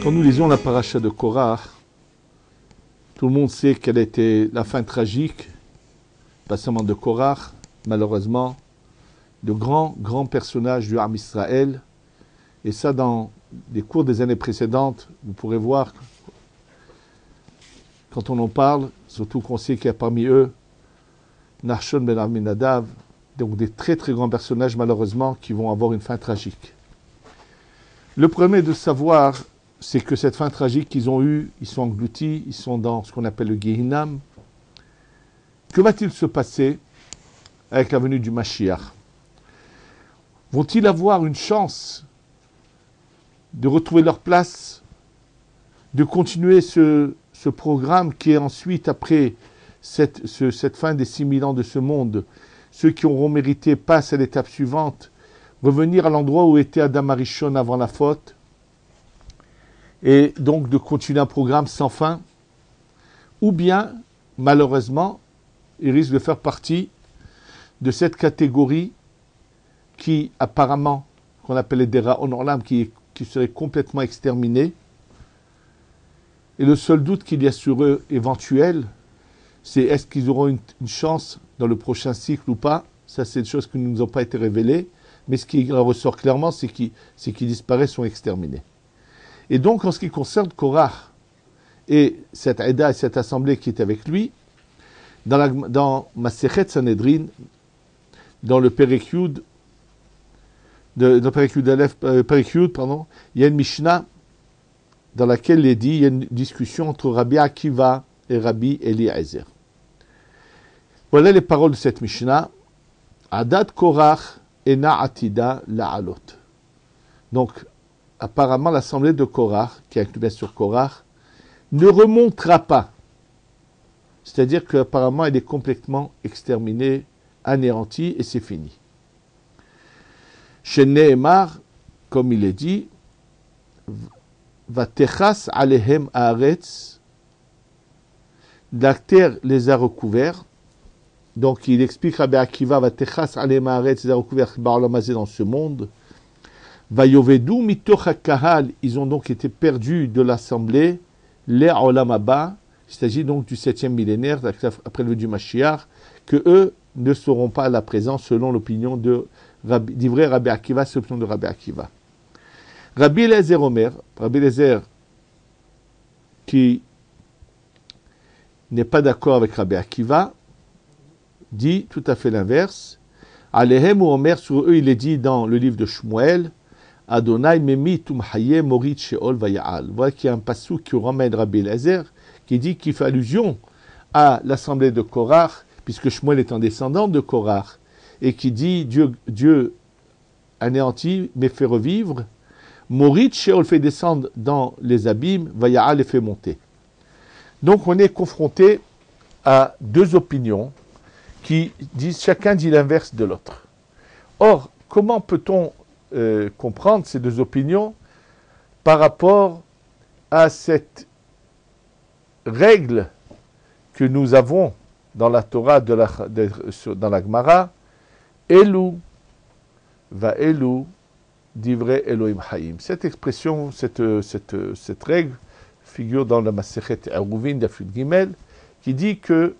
Quand nous lisons la paracha de Korach, tout le monde sait quelle était la fin tragique, pas seulement de Korach, malheureusement, de grands personnages du Ham Israël. Et ça, dans les cours des années précédentes, vous pourrez voir, quand on en parle, surtout qu'on sait qu'il y a parmi eux Nachshon ben Aminadav, donc des très grands personnages, malheureusement, qui vont avoir une fin tragique. Le premier de savoir, c'est que cette fin tragique qu'ils ont eue, ils sont engloutis, ils sont dans ce qu'on appelle le Gehinam. Que va-t-il se passer avec la venue du Mashiach? Vont-ils avoir une chance de retrouver leur place, de continuer ce programme qui est ensuite, après cette fin des 6000 ans de ce monde, ceux qui auront mérité passent à l'étape suivante, revenir à l'endroit où était Adam Arishon avant la faute, et donc de continuer un programme sans fin, ou bien, malheureusement, ils risquent de faire partie de cette catégorie qui, apparemment, qu'on appelle les Deraon Olam, qui serait complètement exterminée. Et le seul doute qu'il y a sur eux éventuel, c'est est-ce qu'ils auront une chance dans le prochain cycle ou pas. Ça, c'est des choses qui ne nous ont pas été révélées. Mais ce qui ressort clairement, c'est qu'ils disparaissent, sont exterminés. Et donc, en ce qui concerne Korach et cette Aïda et cette assemblée qui est avec lui, dans Masechet Sanhedrin, dans le Perek Yud, dans Perek Yud, il y a une Mishnah dans laquelle il est dit, il y a une discussion entre Rabbi Akiva et Rabbi Eliezer. Voilà les paroles de cette Mishnah. Adat Korach ena atida la'alot. Donc, apparemment, l'assemblée de Korach, qui inclut bien sûr Korach, ne remontera pas. C'est-à-dire qu'apparemment, elle est complètement exterminée, anéantie, et c'est fini. Chez Nehemar, comme il est dit, Vatechas alehem haaretz, la terre les a recouverts. Donc il explique Rabbi Akiva, Vatechas alehem haaretz, les a recouverts dans ce monde. Vayovedu mitoch hakahal, ils ont donc été perdus de l'assemblée, les olam haba, il s'agit donc du 7e millénaire, après le du Mashiach, que eux ne seront pas à la présence selon l'opinion d'Ivrei Rabbi Akiva, c'est l'opinion de Rabbi Akiva. Rabbi Eliezer Omer, Rabbi Eliezer, qui n'est pas d'accord avec Rabbi Akiva, dit tout à fait l'inverse. Alehem ou Omer, sur eux, il est dit dans le livre de Shmuel, Adonai memi tumhaye morit sheol vaya'al. Voilà qu'il y a un passou qui ramène Rabbi Eliezer, qui dit qu'il fait allusion à l'assemblée de Korach, puisque Shmuel est un descendant de Korach, et qui dit Dieu anéantit mais fait revivre. Morit sheol fait descendre dans les abîmes, vaya'al les fait monter. Donc on est confronté à deux opinions qui disent, chacun dit l'inverse de l'autre. Or, comment peut-on comprendre ces deux opinions par rapport à cette règle que nous avons dans la Torah, dans la Gemara, Elu va Elu divrei Elohim Haïm. Cette expression, cette règle figure dans la Masechet Eruvin d'Afud Gimel, qui dit que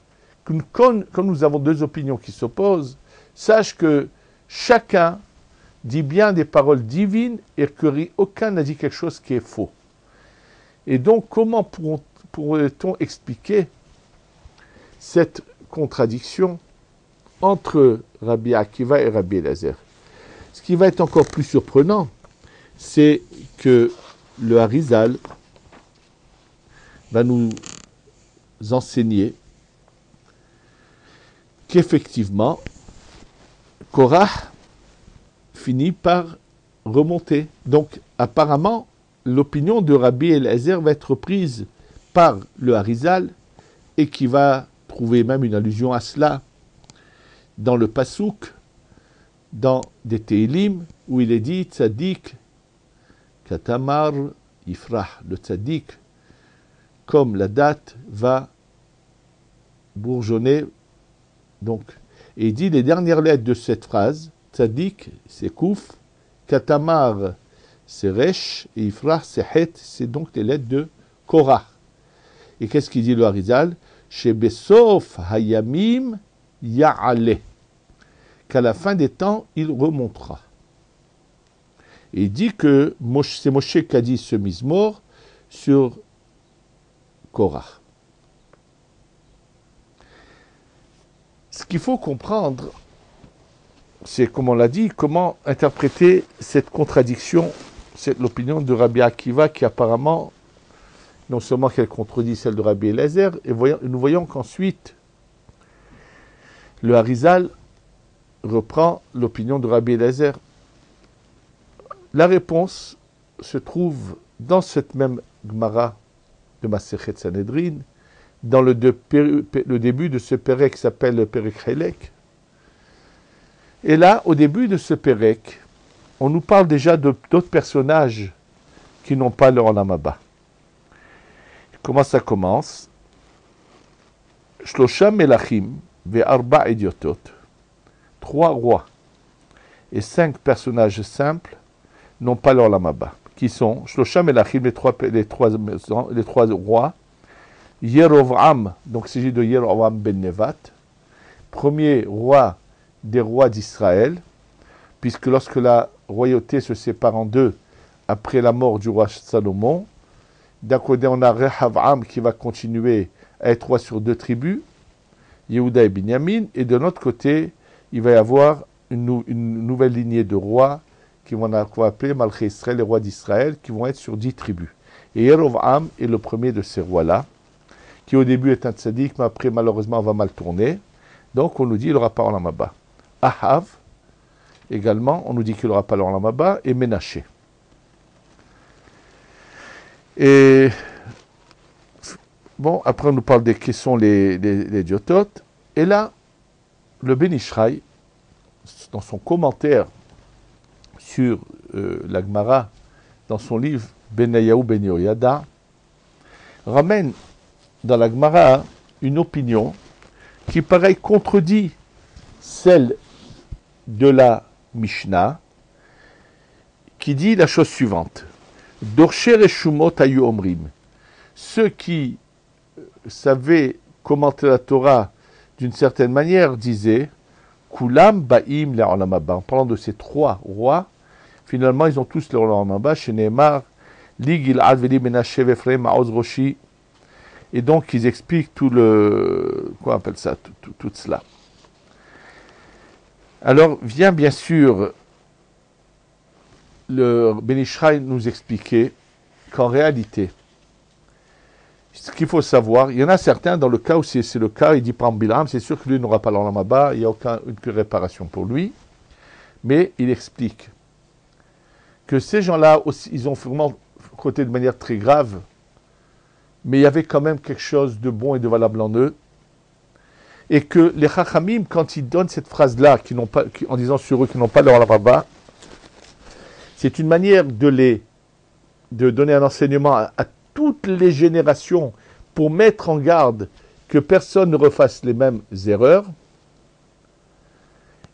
comme nous avons deux opinions qui s'opposent, sache que chacun dit bien des paroles divines et que aucun n'a dit quelque chose qui est faux. Et donc, comment pourrait-on expliquer cette contradiction entre Rabbi Akiva et Rabbi Eliezer? Ce qui va être encore plus surprenant, c'est que le Harizal va nous enseigner qu'effectivement, Korach finit par remonter. Donc, apparemment, l'opinion de Rabbi Eliezer va être prise par le Harizal et qui va trouver même une allusion à cela dans le Passouk, dans des Tehillim, où il est dit Tzadik, Katamar, Ifrah, le Tzadik, comme la date va bourgeonner. Donc, et il dit les dernières lettres de cette phrase, Tzadik, c'est Kouf, Katamar, c'est Resh, et Ifrah, c'est Het, c'est donc les lettres de Korah. Et qu'est-ce qu'il dit le Harizal? Chez Besof Hayamim Ya'ale, qu'à la fin des temps, il remontera. Et il dit que c'est Moshe qui a dit ce Mizmor sur Korah. Ce qu'il faut comprendre, c'est, comme on l'a dit, comment interpréter cette contradiction, c'est l'opinion de Rabbi Akiva qui apparemment, non seulement qu'elle contredit celle de Rabbi Eliezer, et nous voyons qu'ensuite, le Harizal reprend l'opinion de Rabbi Eliezer. La réponse se trouve dans cette même Gemara de Masechet Sanhedrin, dans le début de ce Pérec qui s'appelle le Pérec Chelek. Et là, au début de ce Pérec, on nous parle déjà d'autres personnages qui n'ont pas leur Olam Haba. Comment ça commence? Shlosha Melachim ve'arba idiotot. 3 rois et 5 personnages simples n'ont pas leur Olam Haba. Qui sont Shlosha Melachim, les trois rois. Yerovam, donc il s'agit de Yerovam ben Nevat, premier roi des rois d'Israël, puisque lorsque la royauté se sépare en deux après la mort du roi Salomon, d'un côté on a Rehavam qui va continuer à être roi sur 2 tribus, Yehuda et Binyamin, et de l'autre côté, il va y avoir une nouvelle lignée de rois qu'on va appeler Malché Israël, les rois d'Israël, qui vont être sur 10 tribus. Et Yerovam est le premier de ces rois-là, qui au début est un tzaddik, mais après malheureusement va mal tourner. Donc on nous dit qu'il n'aura pas Olam Haba. Ahav, également, on nous dit qu'il n'aura pas Olam Haba, et Ménaché. Et bon, après on nous parle des qui sont les diototes. Et là, le Ben Ishraï, dans son commentaire sur la Gemara, dans son livre Benayahu Ben Yoyada, ramène dans la Gemara une opinion qui, pareil, contredit celle de la Mishnah, qui dit la chose suivante. Dorsher et Shumot ayu omrim. Ceux qui savaient commenter la Torah d'une certaine manière disaient Kulam ba'im le'olam haba. En parlant de ces 3 rois, finalement, ils ont tous leur Olam Haba. Chez Nehemar, Li Gil'ad veli Menashe v'Efraim ma'oz roshi. Et donc, ils expliquent tout cela. Alors, vient bien sûr le Ben Ishraï nous expliquer qu'en réalité, ce qu'il faut savoir, il y en a certains, dans le cas où c'est le cas, il dit par Bilam, c'est sûr que lui n'aura pas l'Olam Haba, il n'y a aucune réparation pour lui, mais il explique que ces gens-là aussi, ils ont vraiment côté de manière très grave, mais il y avait quand même quelque chose de bon et de valable en eux. Et que les Chachamim, quand ils donnent cette phrase-là, en disant sur eux qu'ils n'ont pas leur Olam Haba, c'est une manière de donner un enseignement à toutes les générations pour mettre en garde que personne ne refasse les mêmes erreurs.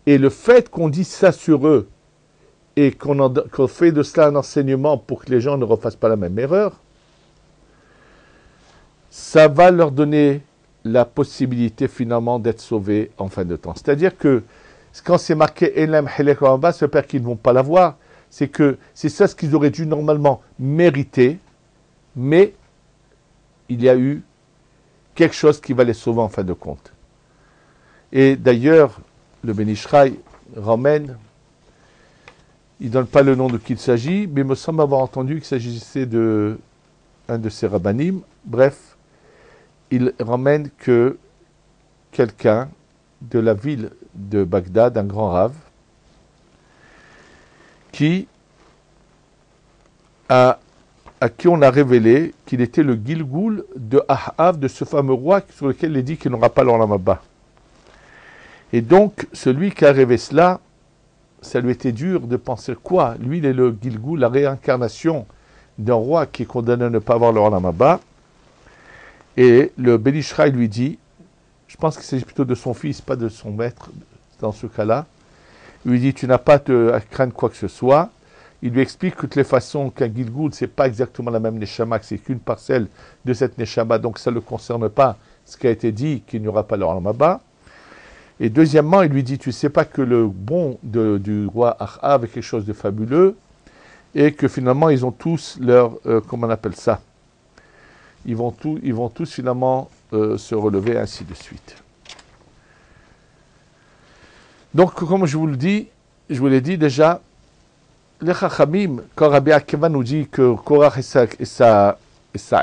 Et le fait qu'on dise ça sur eux et qu'on fait de cela un enseignement pour que les gens ne refassent pas la même erreur, ça va leur donner la possibilité finalement d'être sauvés en fin de temps. C'est-à-dire que quand c'est marqué Elam Helek en bas, ce père qu'ils ne vont pas l'avoir, c'est que c'est ça ce qu'ils auraient dû normalement mériter, mais il y a eu quelque chose qui va les sauver en fin de compte. Et d'ailleurs, le Ben Ishraï ramène, il ne donne pas le nom de qui il s'agit, mais il me semble avoir entendu qu'il s'agissait de un de ses rabbanim. Bref, il ramène que quelqu'un de la ville de Bagdad, un grand rave, à qui on a révélé qu'il était le Gilgoul de Ahav, de ce fameux roi sur lequel il est dit qu'il n'aura pas l'Olam Haba. Et donc, celui qui a rêvé cela, ça lui était dur de penser quoi? Lui, il est le Gilgoul, la réincarnation d'un roi qui est condamné à ne pas avoir l'Olam Haba. Et le Ben Ishraï lui dit, je pense qu'il s'agit plutôt de son fils, pas de son maître, dans ce cas-là, il lui dit, tu n'as pas à craindre quoi que ce soit, il lui explique de toutes les façons qu'un Gilgul, c'est pas exactement la même Neshama, que c'est qu'une parcelle de cette Neshama, donc ça ne le concerne pas, ce qui a été dit, qu'il n'y aura pas leur Almaba. Et deuxièmement, il lui dit, tu sais pas que le bon du roi Achav est quelque chose de fabuleux, et que finalement, ils ont tous leur, comment on appelle ça, ils vont tous finalement se relever, ainsi de suite. Donc, comme je vous l'ai dit déjà, les Chachamim, quand Rabbi Akiva nous dit que Korach et sa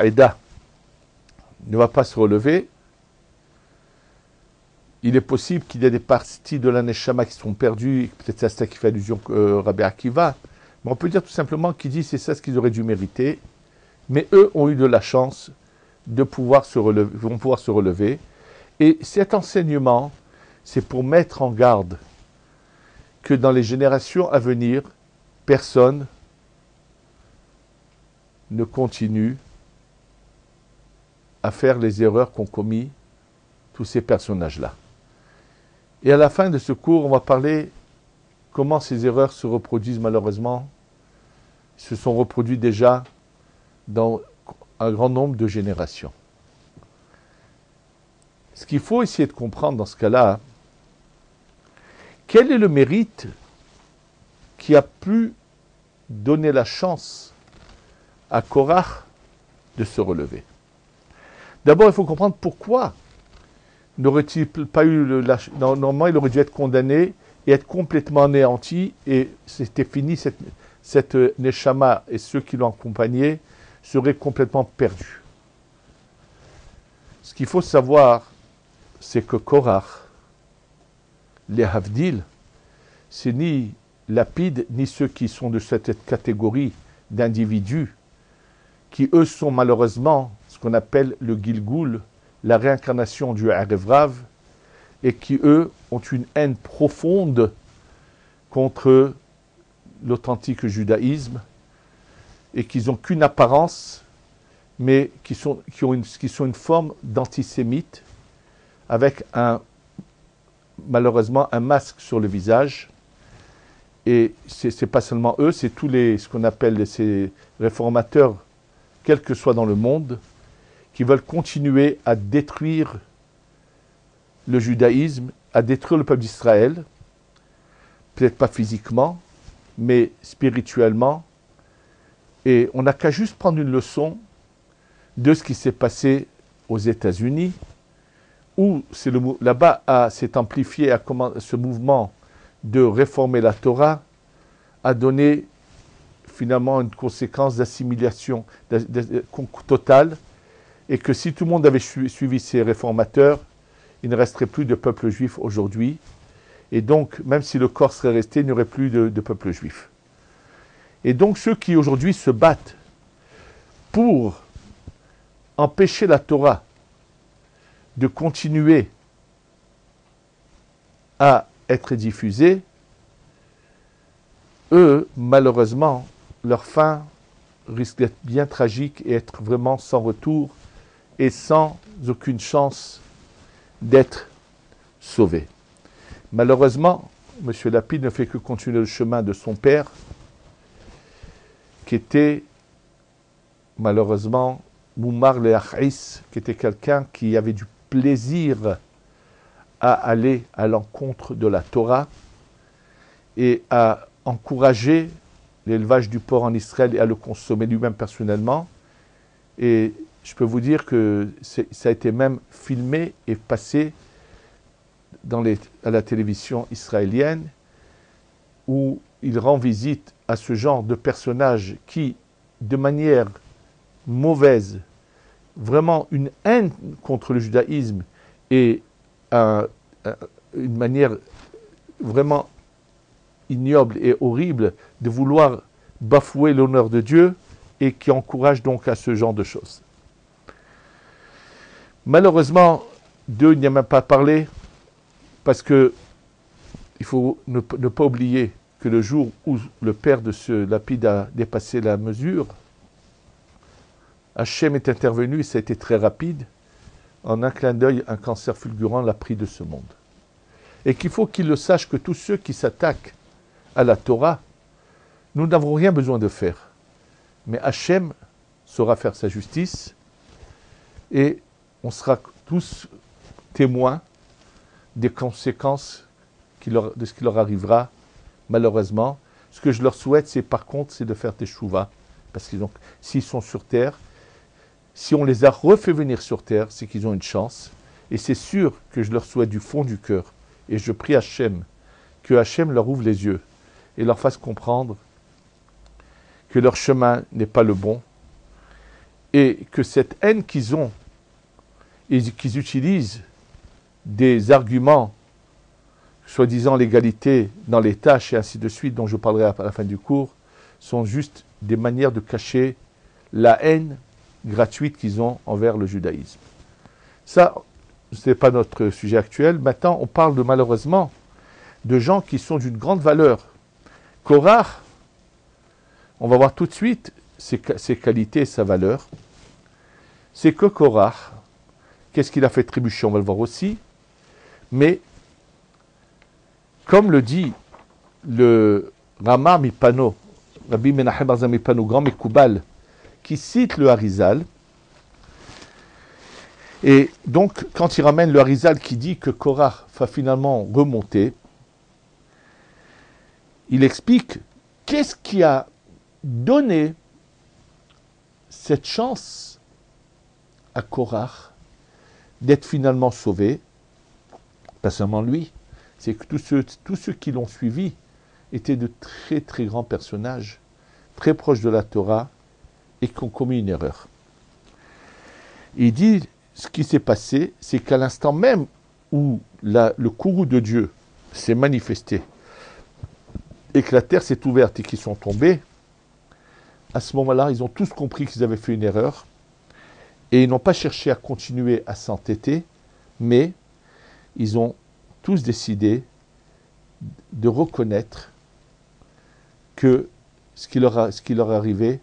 Eda ne va pas se relever, il est possible qu'il y ait des parties de la Neshama qui sont perdues, peut-être c'est à ça qui fait allusion Rabbi Akiva, mais on peut dire tout simplement qu'il dit c'est ça ce qu'ils auraient dû mériter, mais eux ont eu de la chance de pouvoir vont pouvoir se relever, et cet enseignement, c'est pour mettre en garde que dans les générations à venir, personne ne continue à faire les erreurs qu'ont commis tous ces personnages-là. Et à la fin de ce cours, on va parler comment ces erreurs se reproduisent malheureusement, se sont reproduites déjà dans un grand nombre de générations. Ce qu'il faut essayer de comprendre dans ce cas-là, quel est le mérite qui a pu donner la chance à Korach de se relever? D'abord, il faut comprendre pourquoi n'aurait-il pas eu normalement, il aurait dû être condamné et être complètement anéanti, et c'était fini, cette Neshama et ceux qui l'ont accompagné seraient complètement perdus. Ce qu'il faut savoir, c'est que Korach, les Havdil, c'est ni Lapide, ni ceux qui sont de cette catégorie d'individus, qui eux sont malheureusement ce qu'on appelle le Gilgul, la réincarnation du Arevrav, et qui eux ont une haine profonde contre l'authentique judaïsme, et qui n'ont qu'une apparence, mais qui sont une forme d'antisémite, avec malheureusement un masque sur le visage. Et c'est pas seulement eux, c'est tous ce qu'on appelle ces réformateurs, quel que soit dans le monde, qui veulent continuer à détruire le judaïsme, à détruire le peuple d'Israël, peut-être pas physiquement, mais spirituellement. Et on n'a qu'à juste prendre une leçon de ce qui s'est passé aux États-Unis, où là-bas s'est amplifié ce mouvement de réformer la Torah, a donné finalement une conséquence d'assimilation totale, et que si tout le monde avait suivi ces réformateurs, il ne resterait plus de peuple juif aujourd'hui, et donc même si le corps serait resté, il n'y aurait plus de peuple juif. Et donc ceux qui aujourd'hui se battent pour empêcher la Torah de continuer à être diffusée, eux, malheureusement, leur fin risque d'être bien tragique et être vraiment sans retour et sans aucune chance d'être sauvés. Malheureusement, M. Lapide ne fait que continuer le chemin de son père, qui était malheureusement Moumar le Achis, qui était quelqu'un qui avait du plaisir à aller à l'encontre de la Torah et à encourager l'élevage du porc en Israël et à le consommer lui-même personnellement. Et je peux vous dire que ça a été même filmé et passé à la télévision israélienne, où il rend visite à ce genre de personnages qui, de manière mauvaise, vraiment une haine contre le judaïsme et une manière vraiment ignoble et horrible de vouloir bafouer l'honneur de Dieu, et qui encourage donc à ce genre de choses. Malheureusement, Dieu n'y a même pas parlé, parce que il faut ne pas oublier que le jour où le père de ce Lapide a dépassé la mesure, Hachem est intervenu, et ça a été très rapide. En un clin d'œil, un cancer fulgurant l'a pris de ce monde. Et qu'il faut qu'il le sache, que tous ceux qui s'attaquent à la Torah Nous n'avons rien besoin de faire. Mais Hachem saura faire sa justice et on sera tous témoins des conséquences de ce qui leur arrivera, malheureusement. Ce que je leur souhaite, c'est par contre, c'est de faire teshuva. Parce que donc, s'ils sont sur terre, si on les a refait venir sur terre, c'est qu'ils ont une chance. Et c'est sûr que je leur souhaite du fond du cœur. Et je prie Hachem, que Hachem leur ouvre les yeux et leur fasse comprendre que leur chemin n'est pas le bon. Et que cette haine qu'ils ont, et qu'ils utilisent des arguments, soi-disant l'égalité dans les tâches et ainsi de suite, dont je parlerai à la fin du cours, sont juste des manières de cacher la haine gratuite qu'ils ont envers le judaïsme. Ça, ce n'est pas notre sujet actuel. Maintenant, on parle malheureusement de gens qui sont d'une grande valeur. Korach, on va voir tout de suite ses qualités et sa valeur. C'est que Korach, qu'est-ce qu'il a fait trébucher, on va le voir aussi. Mais, comme le dit le Rama Mipano, Rabbi Menachem Bar Mipano, grand Mekoubal, qui cite le Harizal, et donc quand il ramène le Harizal qui dit que Korach va finalement remonter, il explique qu'est-ce qui a donné cette chance à Korach d'être finalement sauvé. Pas seulement lui, c'est que tous ceux qui l'ont suivi étaient de très très grands personnages, très proches de la Torah, et qui ont commis une erreur. Il dit, ce qui s'est passé, c'est qu'à l'instant même où le courroux de Dieu s'est manifesté, et que la terre s'est ouverte et qu'ils sont tombés, à ce moment-là, ils ont tous compris qu'ils avaient fait une erreur, et ils n'ont pas cherché à continuer à s'entêter, mais ils ont tous décidé de reconnaître que ce qui leur est arrivé,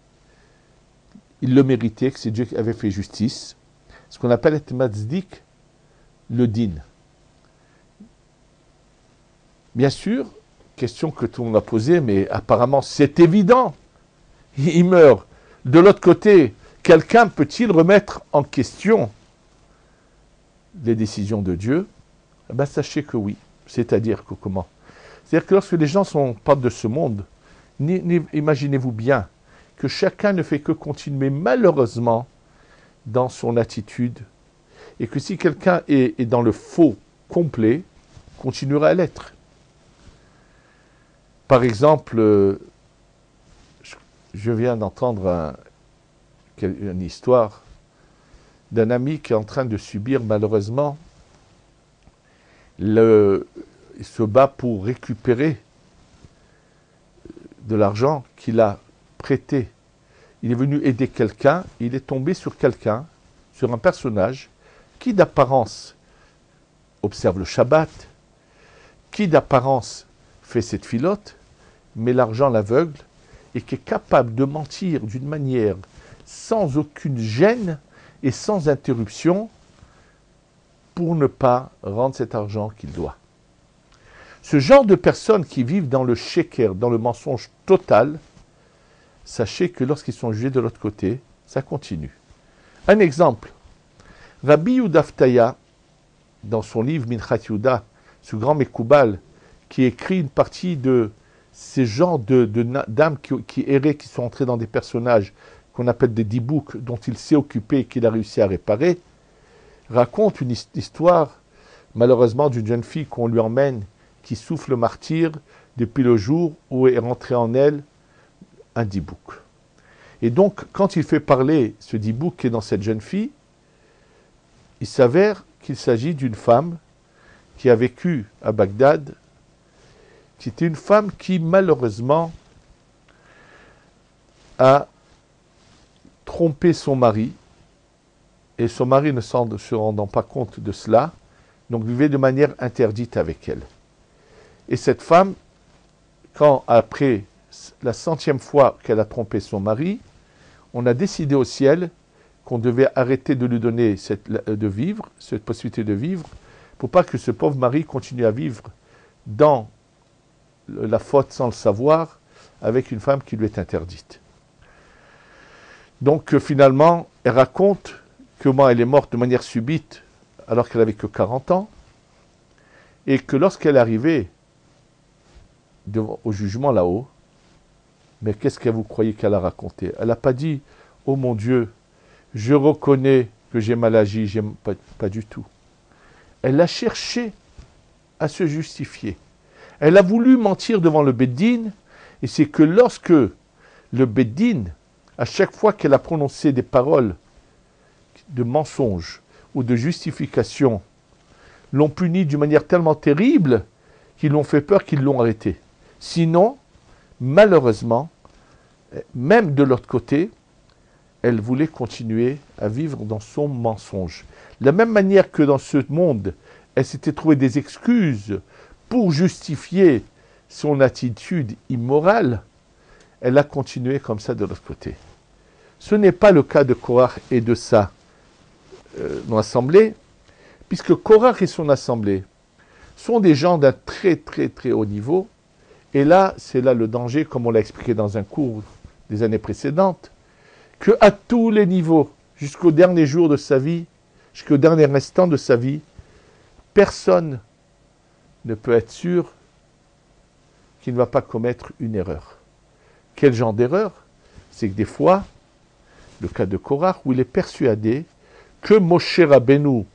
ils le méritaient, que c'est Dieu qui avait fait justice. Ce qu'on appelle et matzdik, le din. Bien sûr, question que tout le monde a posée, mais apparemment c'est évident. Il meurt. De l'autre côté, quelqu'un peut-il remettre en question les décisions de Dieu? Eh bien, sachez que oui. C'est-à-dire que comment? C'est-à-dire que lorsque les gens sont pas de ce monde, imaginez-vous bien que chacun ne fait que continuer malheureusement dans son attitude, et que si quelqu'un est dans le faux complet, continuera à l'être. Par exemple, je viens d'entendre une histoire d'un ami qui est en train de subir malheureusement, il se bat pour récupérer de l'argent qu'il a prêté. Il est venu aider quelqu'un, il est tombé sur quelqu'un, sur un personnage qui d'apparence observe le Shabbat, qui d'apparence fait cette filote, mais l'argent l'aveugle et qui est capable de mentir d'une manière sans aucune gêne et sans interruption pour ne pas rendre cet argent qu'il doit. Ce genre de personnes qui vivent dans le sheker, dans le mensonge total, sachez que lorsqu'ils sont jugés de l'autre côté, ça continue. Un exemple, Rabbi Yehuda Ftaya, dans son livre Minchat Yehuda, ce grand Mekoubal, qui écrit une partie de ces genres d'âmes qui erraient, qui sont entrés dans des personnages qu'on appelle des dibouks, dont il s'est occupé et qu'il a réussi à réparer, raconte une histoire, malheureusement, d'une jeune fille qu'on lui emmène, qui souffle le martyre depuis le jour où est rentré en elle un dibouk. Et donc, quand il fait parler ce dibouk qui est dans cette jeune fille, il s'avère qu'il s'agit d'une femme qui a vécu à Bagdad, qui était une femme qui, malheureusement, a trompé son mari, et son mari ne se rendant pas compte de cela, donc vivait de manière interdite avec elle. Et cette femme, quand après la 100e fois qu'elle a trompé son mari, on a décidé au ciel qu'on devait arrêter de lui donner de vivre, cette possibilité de vivre, pour pas que ce pauvre mari continue à vivre dans la faute sans le savoir, avec une femme qui lui est interdite. Donc finalement, elle raconte comment elle est morte de manière subite alors qu'elle n'avait que 40 ans, et que lorsqu'elle est arrivée au jugement là-haut, mais qu'est-ce que vous croyez qu'elle a raconté? Elle n'a pas dit « Oh mon Dieu, je reconnais que j'ai mal agi, pas du tout. » Elle a cherché à se justifier. Elle a voulu mentir devant le Beddin, et c'est que lorsque le Beddin, à chaque fois qu'elle a prononcé des paroles de mensonge ou de justification, l'ont punie d'une manière tellement terrible qu'ils l'ont fait peur, qu'ils l'ont arrêtée. Sinon, malheureusement, même de l'autre côté, elle voulait continuer à vivre dans son mensonge. De la même manière que dans ce monde, elle s'était trouvé des excuses pour justifier son attitude immorale, elle a continué comme ça de l'autre côté. Ce n'est pas le cas de Korach et de sa assemblée, puisque Korach et son assemblée sont des gens d'un très très très haut niveau, et là, c'est là le danger, comme on l'a expliqué dans un cours des années précédentes, qu'à tous les niveaux, jusqu'au dernier jour de sa vie, jusqu'au dernier instant de sa vie, personne ne peut être sûr qu'il ne va pas commettre une erreur. Quel genre d'erreur? C'est que des fois, le cas de Korach, où il est persuadé que Moshe Rabbeinu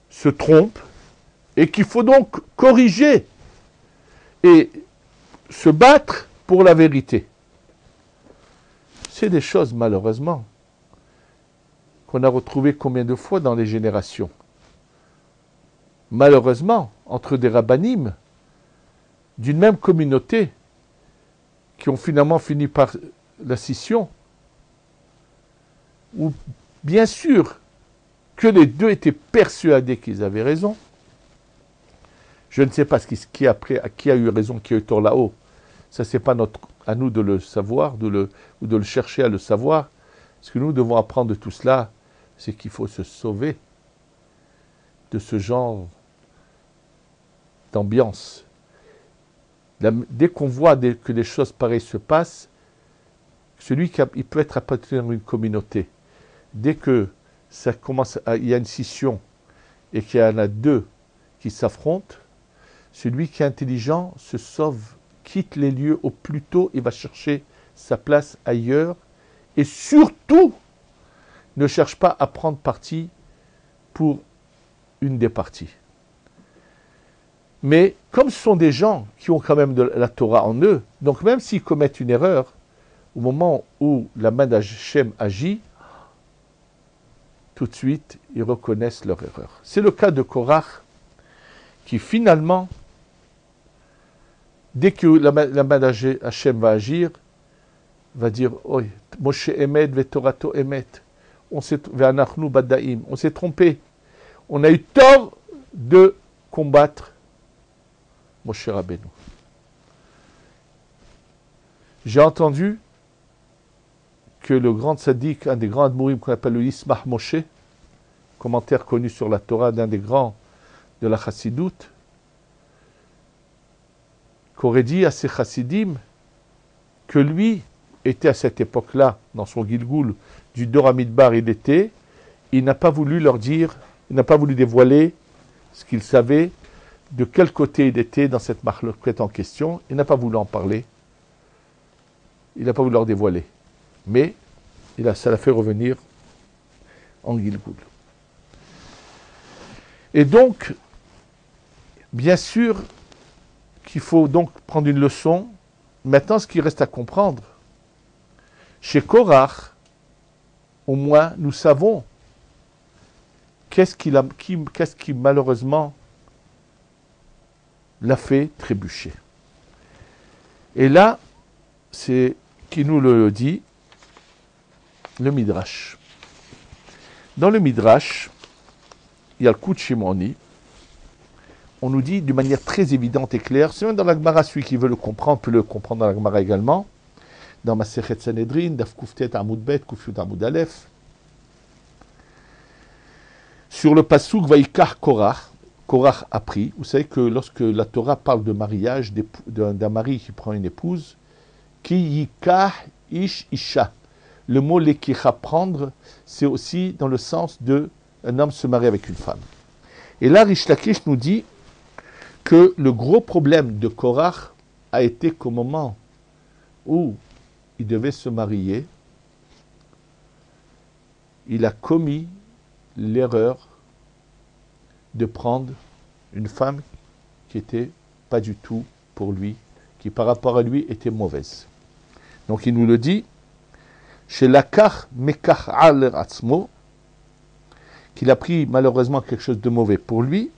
se trompe et qu'il faut donc corriger et se battre pour la vérité. C'est des choses, malheureusement, qu'on a retrouvées combien de fois dans les générations. Malheureusement, entre des rabbanim d'une même communauté qui ont finalement fini par la scission, où bien sûr que les deux étaient persuadés qu'ils avaient raison. Je ne sais pas qui a eu raison, qui a eu tort là-haut. Ça, c'est pas à nous de le savoir, ou de le chercher à le savoir. Ce que nous devons apprendre de tout cela, c'est qu'il faut se sauver de ce genre d'ambiance. Dès qu'on voit que des choses pareilles se passent, celui il peut être appartenant à une communauté. Dès que ça commence, il y a une scission et qu'il y en a deux qui s'affrontent, celui qui est intelligent se sauve, quitte les lieux au plus tôt et va chercher sa place ailleurs. Et surtout, ne cherche pas à prendre parti pour une des parties. Mais comme ce sont des gens qui ont quand même de la Torah en eux, donc même s'ils commettent une erreur, au moment où la main d'Hachem agit, tout de suite, ils reconnaissent leur erreur. C'est le cas de Korach, qui finalement, dès que la main d'Hachem va agir, va dire « Oi, Moshe Emet ve Torato Emet, on s'est trompé, on a eu tort de combattre Moshe Rabbeinu. » J'ai entendu que le grand tzaddik, un des grands admourim qu'on appelle le Yismach Moshe, commentaire connu sur la Torah d'un des grands de la Chassidoute, qu'aurait dit à ses chassidim que lui était à cette époque-là, dans son Gilgoul du Dor Hamidbar, il n'a pas voulu leur dire, il n'a pas voulu dévoiler ce qu'il savait, de quel côté il était dans cette marloquette en question, il n'a pas voulu en parler, il n'a pas voulu leur dévoiler. Mais ça l'a fait revenir en Gilgoul. Et donc, bien sûr qu'il faut donc prendre une leçon. Maintenant, ce qui reste à comprendre, chez Korach, au moins, nous savons qu'est-ce qui malheureusement l'a fait trébucher. Et là, c'est qui nous le dit, le Midrash. Dans le Midrash, il y a le coup de Shimoni. On nous dit d'une manière très évidente et claire, c'est même dans la Gemara, celui qui veut le comprendre peut le comprendre dans la Gemara également, dans Masechet Sanhedrin, Daf Kuftet Amud Bet, Kufyut Amud Aleph, sur le pasuk Vaikar Korach, Korach a pris. Vous savez que lorsque la Torah parle de mariage, d'un mari qui prend une épouse, Ki yikah ish isha. Le mot lekicha, prendre, c'est aussi dans le sens de un homme se marier avec une femme. Et là, Rish Lakish nous dit que le gros problème de Korach a été qu'au moment où il devait se marier, il a commis l'erreur de prendre une femme qui n'était pas du tout pour lui, qui par rapport à lui était mauvaise. Donc il nous le dit, chez Lakach Mekach al Atzmo, qu'il a pris malheureusement quelque chose de mauvais pour lui.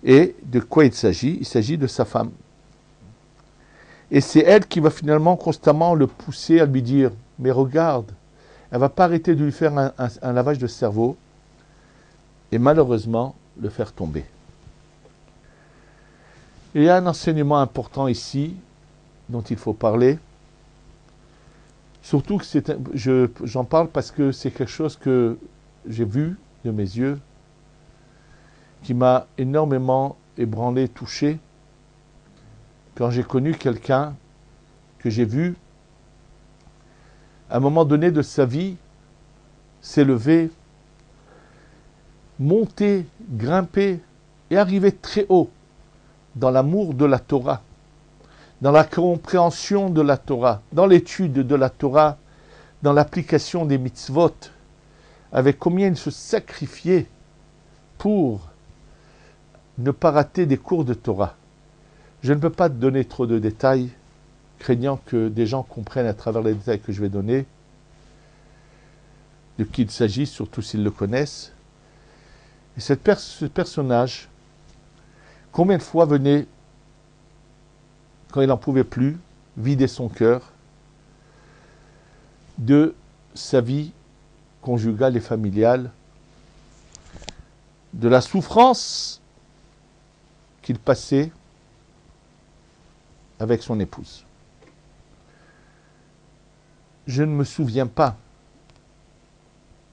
Et de quoi il s'agit? Il s'agit de sa femme. Et c'est elle qui va finalement constamment le pousser à lui dire, mais regarde, elle ne va pas arrêter de lui faire un lavage de cerveau et malheureusement le faire tomber. Il y a un enseignement important ici dont il faut parler. Surtout que j'en parle parce que c'est quelque chose que j'ai vu de mes yeux, qui m'a énormément ébranlé, touché, quand j'ai connu quelqu'un que j'ai vu, à un moment donné de sa vie, s'élever, monter, grimper et arriver très haut dans l'amour de la Torah, dans la compréhension de la Torah, dans l'étude de la Torah, dans l'application des mitzvot, avec combien il se sacrifiait pour ne pas rater des cours de Torah. Je ne peux pas te donner trop de détails, craignant que des gens comprennent à travers les détails que je vais donner de qui il s'agit, surtout s'ils le connaissent. Et ce personnage, combien de fois venait, quand il n'en pouvait plus, vider son cœur de sa vie conjugale et familiale, de la souffrance qu'il passait avec son épouse. Je ne me souviens pas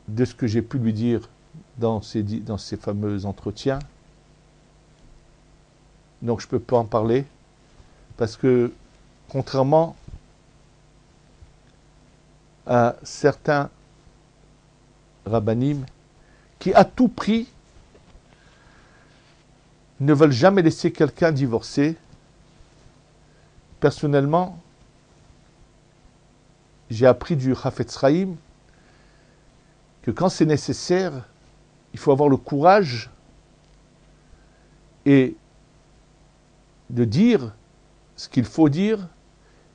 de ce que j'ai pu lui dire dans ces fameux entretiens. Donc je ne peux pas en parler, parce que contrairement à certains rabbanim qui à tout prix ne veulent jamais laisser quelqu'un divorcer, personnellement, j'ai appris du Chafetz Chaim que quand c'est nécessaire, il faut avoir le courage et de dire ce qu'il faut dire,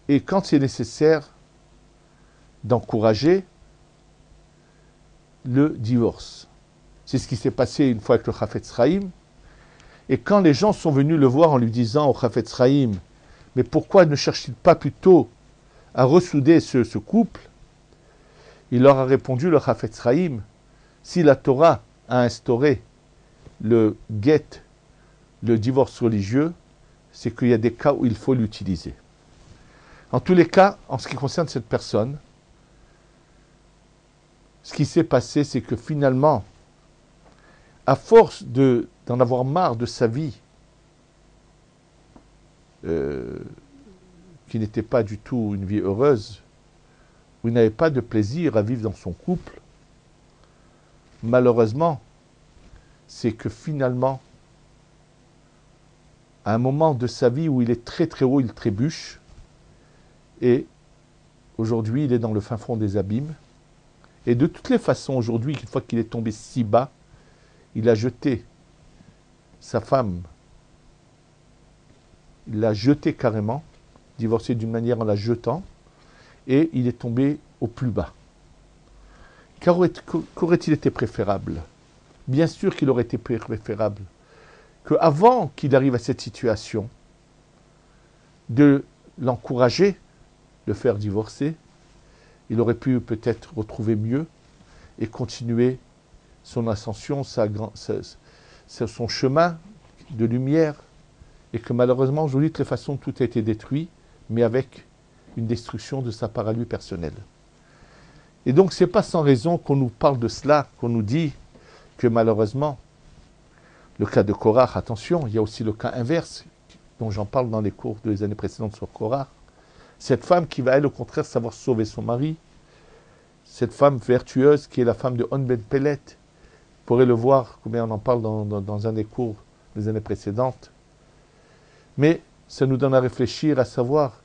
et quand c'est nécessaire, d'encourager le divorce. C'est ce qui s'est passé une fois avec le Chafetz Chaim. Et quand les gens sont venus le voir en lui disant au Chafetz Chaim, mais pourquoi ne cherche-t-il pas plutôt à ressouder ce couple? Il leur a répondu, le Chafetz Chaim, si la Torah a instauré le get, le divorce religieux, c'est qu'il y a des cas où il faut l'utiliser. En tous les cas, en ce qui concerne cette personne, ce qui s'est passé, c'est que finalement, à force d'en avoir marre de sa vie, qui n'était pas du tout une vie heureuse, où il n'avait pas de plaisir à vivre dans son couple, malheureusement, c'est que finalement, à un moment de sa vie où il est très très haut, il trébuche, et aujourd'hui il est dans le fin fond des abîmes, et de toutes les façons aujourd'hui, une fois qu'il est tombé si bas, il a jeté sa femme, il l'a jetée carrément, divorcé d'une manière en la jetant, et il est tombé au plus bas. Qu'aurait-il été préférable? Bien sûr qu'il aurait été préférable qu'avant qu'il arrive à cette situation, de l'encourager, de faire divorcer, il aurait pu peut-être retrouver mieux et continuer son ascension, son chemin de lumière, et que malheureusement, aujourd'hui, de toutes les façons, tout a été détruit, mais avec une destruction de sa part à lui personnelle. Et donc, ce n'est pas sans raison qu'on nous parle de cela, qu'on nous dit que malheureusement, le cas de Korach, attention, il y a aussi le cas inverse, dont j'en parle dans les cours des années précédentes sur Korach, Cette femme qui va, elle, au contraire, savoir sauver son mari. Cette femme vertueuse qui est la femme de On Ben Pellet. Vous pourrez le voir, combien on en parle dans un des cours des années précédentes. Mais ça nous donne à réfléchir, à savoir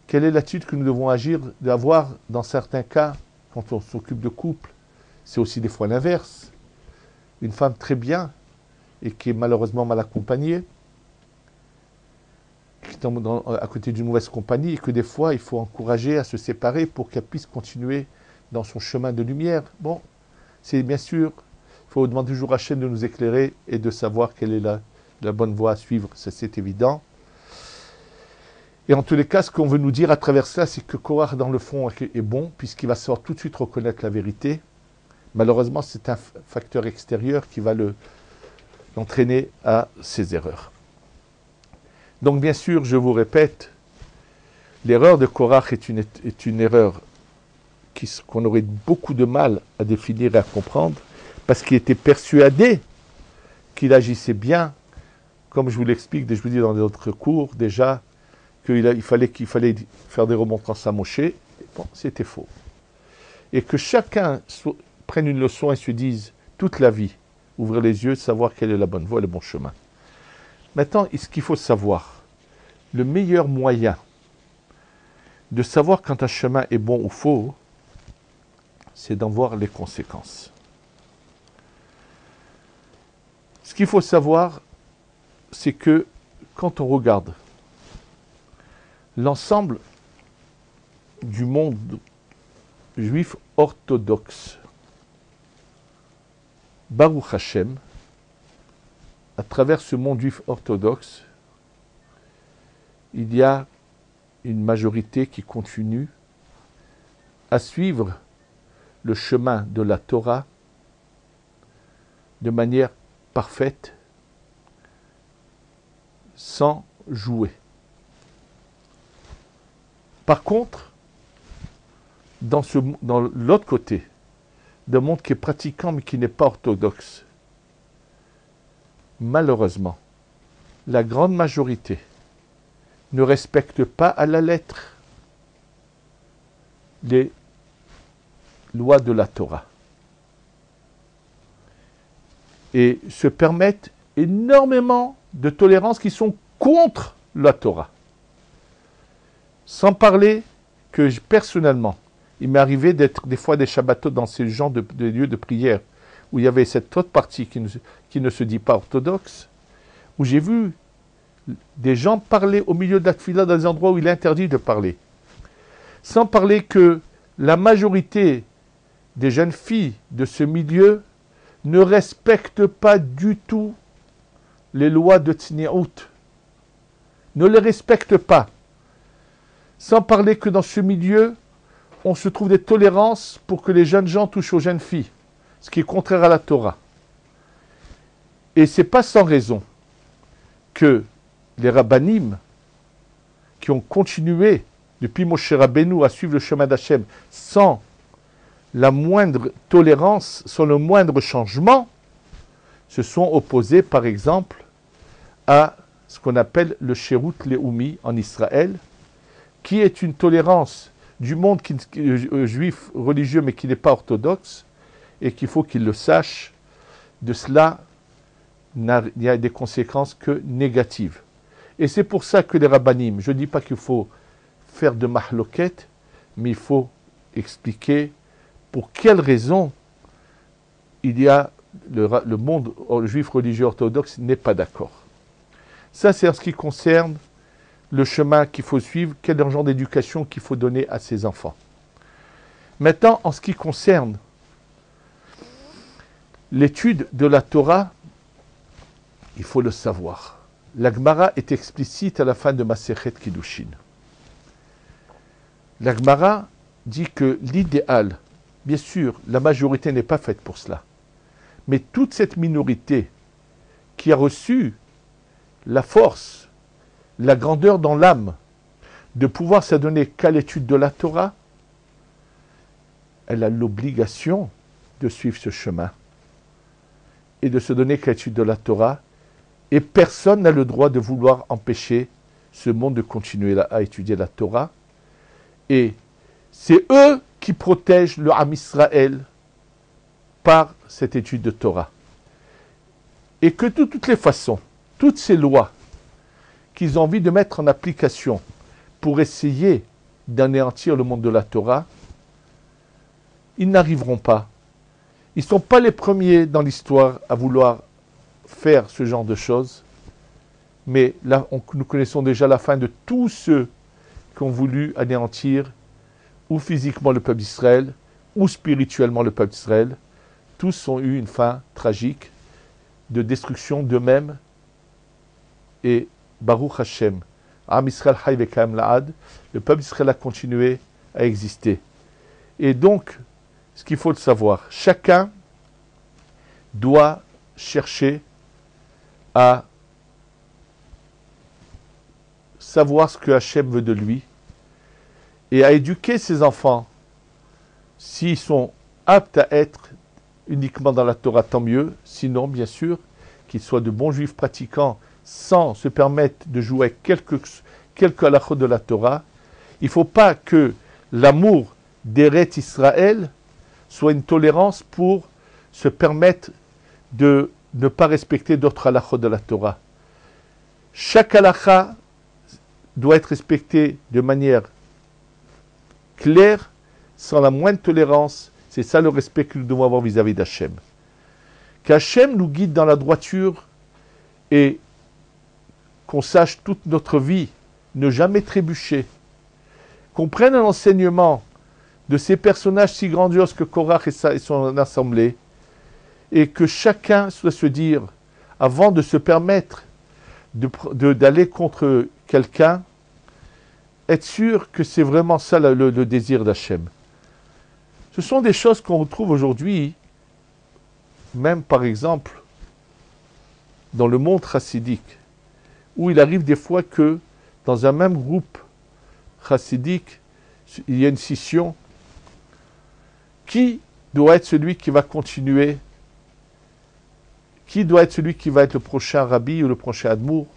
quelle est l'attitude que nous devons avoir dans certains cas, quand on s'occupe de couple. C'est aussi des fois l'inverse. Une femme très bien et qui est malheureusement mal accompagnée, qui tombe à côté d'une mauvaise compagnie, et que des fois il faut encourager à se séparer pour qu'elle puisse continuer dans son chemin de lumière. Bon, c'est bien sûr, il faut demander toujours à Hachem de nous éclairer et de savoir quelle est la bonne voie à suivre, c'est évident. Et en tous les cas, ce qu'on veut nous dire à travers ça, c'est que Korach, dans le fond, est bon, puisqu'il va savoir tout de suite reconnaître la vérité. Malheureusement, c'est un facteur extérieur qui va l'entraîner à ses erreurs. Donc, bien sûr, je vous répète, l'erreur de Korach est une erreur qu'on aurait beaucoup de mal à définir et à comprendre, parce qu'il était persuadé qu'il agissait bien, comme je vous l'explique, je vous dis dans d'autres cours déjà, qu'il fallait faire des remontrances à Moshe. Bon, c'était faux. Et que chacun prenne une leçon et se dise toute la vie, ouvrir les yeux, savoir quelle est la bonne voie, le bon chemin. Maintenant, ce qu'il faut savoir, le meilleur moyen de savoir quand un chemin est bon ou faux, c'est d'en voir les conséquences. Ce qu'il faut savoir, c'est que quand on regarde l'ensemble du monde juif orthodoxe, Baruch Hashem, à travers ce monde juif orthodoxe, il y a une majorité qui continue à suivre le chemin de la Torah de manière parfaite, sans jouer. Par contre, dans l'autre côté, d'un monde qui est pratiquant mais qui n'est pas orthodoxe, malheureusement, la grande majorité ne respecte pas à la lettre les lois de la Torah et se permettent énormément de tolérances qui sont contre la Torah. Sans parler que personnellement, il m'est arrivé d'être des fois des Shabbatot dans ces genres de lieux de prière où il y avait cette autre partie qui ne se dit pas orthodoxe, où j'ai vu des gens parler au milieu de la tefila dans des endroits où il est interdit de parler. Sans parler que la majorité des jeunes filles de ce milieu ne respectent pas du tout les lois de Tzni'ut. Ne les respectent pas. Sans parler que dans ce milieu, on se trouve des tolérances pour que les jeunes gens touchent aux jeunes filles, ce qui est contraire à la Torah. Et ce n'est pas sans raison que les rabbanim, qui ont continué depuis Moshe Rabbeinu à suivre le chemin d'Hachem sans la moindre tolérance, sans le moindre changement, se sont opposés par exemple à ce qu'on appelle le Sherut Leumi en Israël, qui est une tolérance du monde juif religieux mais qui n'est pas orthodoxe, et qu'il faut qu'il le sache. De cela, il n'y a des conséquences que négatives. Et c'est pour ça que les rabbanim, je ne dis pas qu'il faut faire de mahloket, mais il faut expliquer pour quelles raisons il y a le monde juif religieux orthodoxe n'est pas d'accord. Ça, c'est en ce qui concerne le chemin qu'il faut suivre, quel genre d'éducation qu'il faut donner à ses enfants. Maintenant, en ce qui concerne l'étude de la Torah, il faut le savoir. La Gemara est explicite à la fin de Masechet Kiddushin. La Gemara dit que l'idéal, bien sûr, la majorité n'est pas faite pour cela, mais toute cette minorité qui a reçu la force, la grandeur dans l'âme, de pouvoir s'adonner qu'à l'étude de la Torah, elle a l'obligation de suivre ce chemin et de se donner qu'à l'étude de la Torah, et personne n'a le droit de vouloir empêcher ce monde de continuer à étudier la Torah, Et c'est eux qui protègent le Ham Israël par cette étude de Torah. Et que de toutes les façons, toutes ces lois qu'ils ont envie de mettre en application pour essayer d'anéantir le monde de la Torah, ils n'arriveront pas. Ils ne sont pas les premiers dans l'histoire à vouloir faire ce genre de choses. Mais là, nous connaissons déjà la fin de tous ceux qui ont voulu anéantir ou physiquement le peuple d'Israël, ou spirituellement le peuple d'Israël. Tous ont eu une fin tragique de destruction d'eux-mêmes. Et Baruch Hashem, Am Israël Hay Vekaim La'ad, le peuple d'Israël a continué à exister. Et donc, ce qu'il faut le savoir, chacun doit chercher à savoir ce que Hachem veut de lui et à éduquer ses enfants. S'ils sont aptes à être uniquement dans la Torah, tant mieux. Sinon, bien sûr, qu'ils soient de bons juifs pratiquants sans se permettre de jouer avec quelques halachot de la Torah. Il ne faut pas que l'amour d'Eretz Israël soit une tolérance pour se permettre de ne pas respecter d'autres halachot de la Torah. Chaque halacha doit être respecté de manière claire, sans la moindre tolérance. C'est ça le respect que nous devons avoir vis-à-vis d'Hachem. Qu'Hachem nous guide dans la droiture et qu'on sache toute notre vie ne jamais trébucher. Qu'on prenne un enseignement de ces personnages si grandioses que Korach et son assemblée et que chacun doit se dire, avant de se permettre d'aller contre quelqu'un, être sûr que c'est vraiment ça le désir d'Hachem. Ce sont des choses qu'on retrouve aujourd'hui, même par exemple, dans le monde chassidique, où il arrive des fois que dans un même groupe chassidique, il y a une scission. Qui doit être celui qui va continuer? Qui doit être celui qui va être le prochain rabbi ou le prochain admour?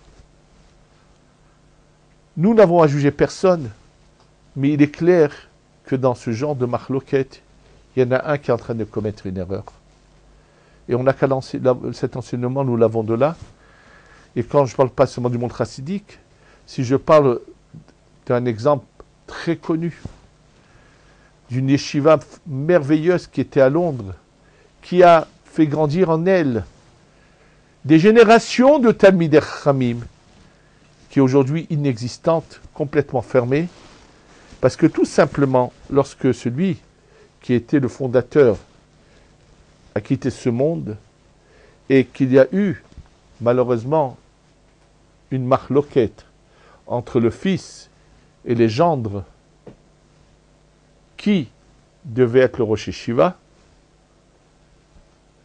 Nous n'avons à juger personne, mais il est clair que dans ce genre de marloquette, il y en a un qui est en train de commettre une erreur. Et on n'a qu'à lancer cet enseignement, nous l'avons de là. Et quand je ne parle pas seulement du monde chassidique, si je parle d'un exemple très connu, d'une yeshiva merveilleuse qui était à Londres, qui a fait grandir en elle des générations de Talmidei Chachamim, qui est aujourd'hui inexistante, complètement fermée, parce que tout simplement, lorsque celui qui était le fondateur a quitté ce monde, et qu'il y a eu, malheureusement, une marloquette entre le fils et les gendres qui devait être le Rosh Yeshiva,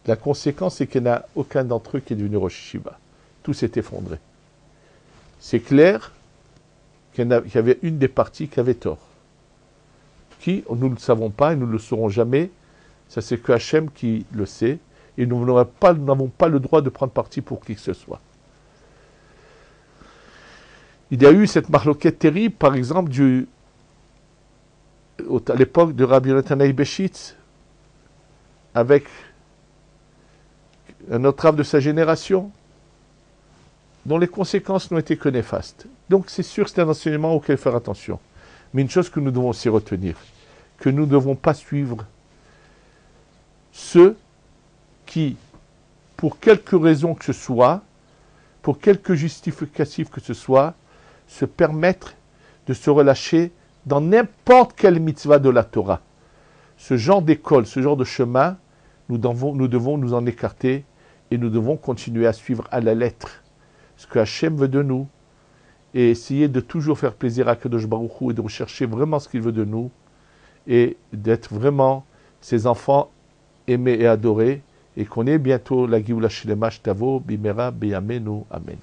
la conséquence c'est qu'il n'y en a aucun d'entre eux qui est devenu Rosh Yeshiva. Tout s'est effondré. C'est clair qu'il y avait une des parties qui avait tort. Qui, nous ne le savons pas et nous ne le saurons jamais. Ça, c'est que Hachem qui le sait. Et nous n'avons pas le droit de prendre parti pour qui que ce soit. Il y a eu cette marloquette terrible, par exemple, à l'époque de Rabbi Yonatan Béchitz, avec un autre rave de sa génération, dont les conséquences n'ont été que néfastes. Donc c'est sûr que c'est un enseignement auquel il faut faire attention. Mais une chose que nous devons aussi retenir, que nous ne devons pas suivre ceux qui, pour quelque raison que ce soit, pour quelque justificatif que ce soit, se permettent de se relâcher dans n'importe quelle mitzvah de la Torah. Ce genre d'école, ce genre de chemin, nous devons nous en écarter et nous devons continuer à suivre à la lettre ce que Hachem veut de nous et essayer de toujours faire plaisir à Kadosh Baruch Hu et de rechercher vraiment ce qu'il veut de nous et d'être vraiment ses enfants aimés et adorés et qu'on ait bientôt la Géoula Shlema Shtavo Bimera Beyamenu. Amen.